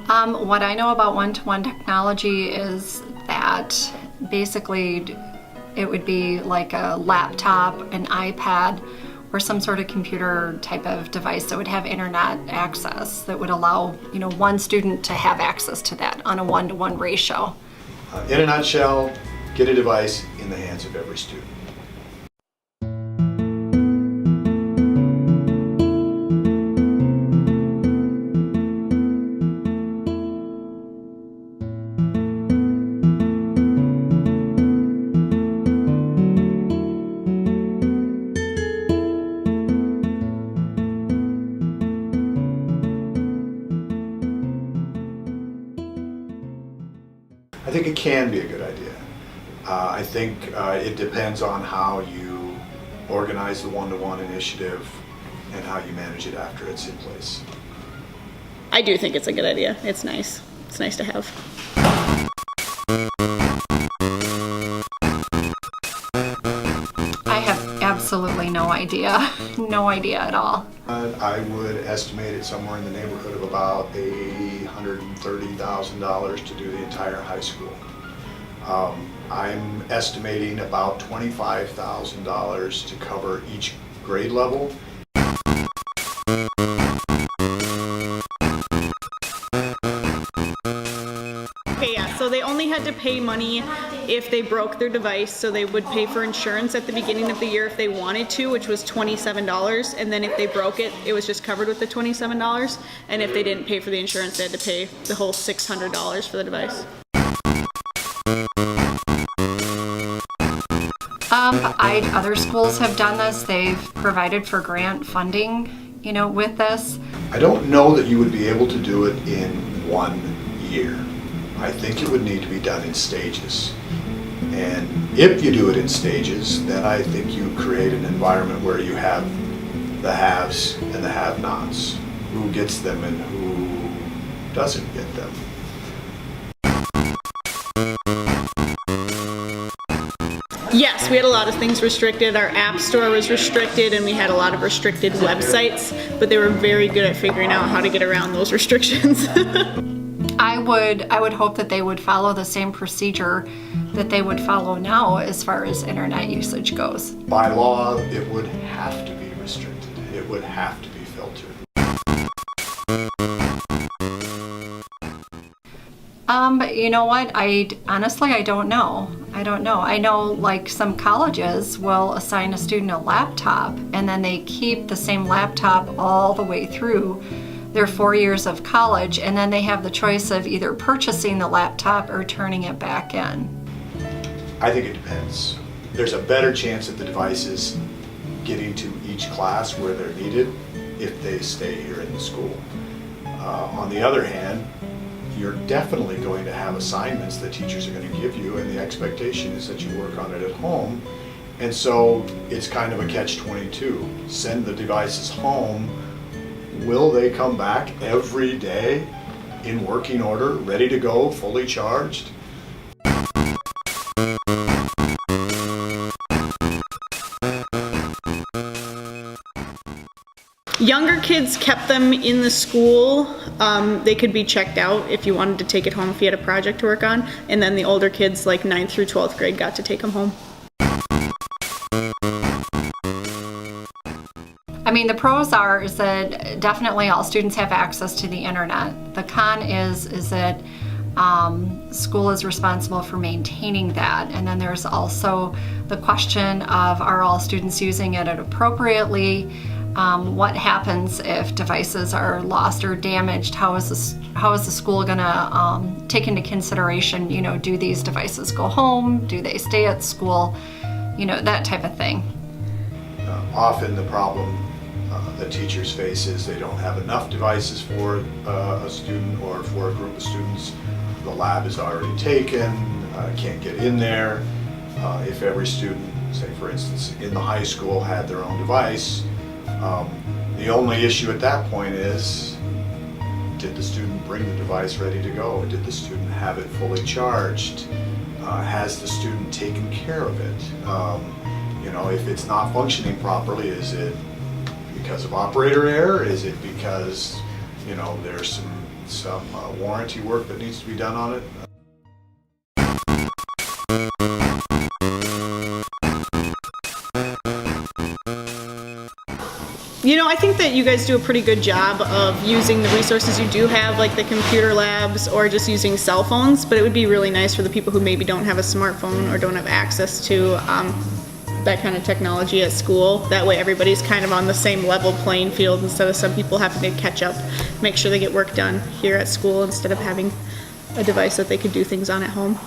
What I know about one-to-one technology is that basically it would be like a laptop, an iPad, or some sort of computer type of device that would have internet access that would allow, one student to have access to that on a one-to-one ratio. In a nutshell, get a device in the hands of every student. I think it can be a good idea. I think it depends on how you organize the one-to-one initiative and how you manage it after it's in place. I do think it's a good idea. It's nice. It's nice to have. I have absolutely no idea. No idea at all. I would estimate it somewhere in the neighborhood of about $130,000 to do the entire high school. I'm estimating about $25,000 to cover each grade level. Okay, yeah, so they only had to pay money if they broke their device, so they would pay for insurance at the beginning of the year if they wanted to, which was $27, and then if they broke it, it was just covered with the $27, and if they didn't pay for the insurance, they had to pay the whole $600 for the device. Other schools have done this. They've provided for grant funding, with this. I don't know that you would be able to do it in 1 year. I think it would need to be done in stages. And if you do it in stages, then I think you create an environment where you have the haves and the have-nots, who gets them and who doesn't get them. Yes, we had a lot of things restricted. Our app store was restricted, and we had a lot of restricted websites, but they were very good at figuring out how to get around those restrictions. I would hope that they would follow the same procedure that they would follow now as far as internet usage goes. By law, it would have to be restricted. It would have to be filtered. But you know what? Honestly, I don't know. I know like some colleges will assign a student a laptop, and then they keep the same laptop all the way through their 4 years of college, and then they have the choice of either purchasing the laptop or turning it back in. I think it depends. There's a better chance of the devices getting to each class where they're needed if they stay here in the school. On the other hand, you're definitely going to have assignments that teachers are going to give you, and the expectation is that you work on it at home. And so it's kind of a catch-22. Send the devices home. Will they come back every day in working order, ready to go, fully charged? Younger kids kept them in the school. They could be checked out if you wanted to take it home if you had a project to work on. And then the older kids, like 9th through 12th grade, got to take them home. I mean, the pros is that definitely all students have access to the internet. The con is that school is responsible for maintaining that. And then there's also the question of, are all students using it appropriately? What happens if devices are lost or damaged? How is the school gonna take into consideration, do these devices go home? Do they stay at school? That type of thing. Often the problem that teachers face is they don't have enough devices for a student or for a group of students. The lab is already taken, can't get in there. If every student, say for instance, in the high school had their own device, the only issue at that point is, did the student bring the device ready to go? Did the student have it fully charged? Has the student taken care of it? If it's not functioning properly, is it because of operator error? Is it because, there's some needs some warranty work that needs to be done on it. You know, I think that you guys do a pretty good job of using the resources you do have, like the computer labs or just using cell phones, but it would be really nice for the people who maybe don't have a smartphone or don't have access to that kind of technology at school. That way everybody's kind of on the same level playing field instead of some people having to catch up, make sure they get work done here at school instead of having a device that they could do things on at home.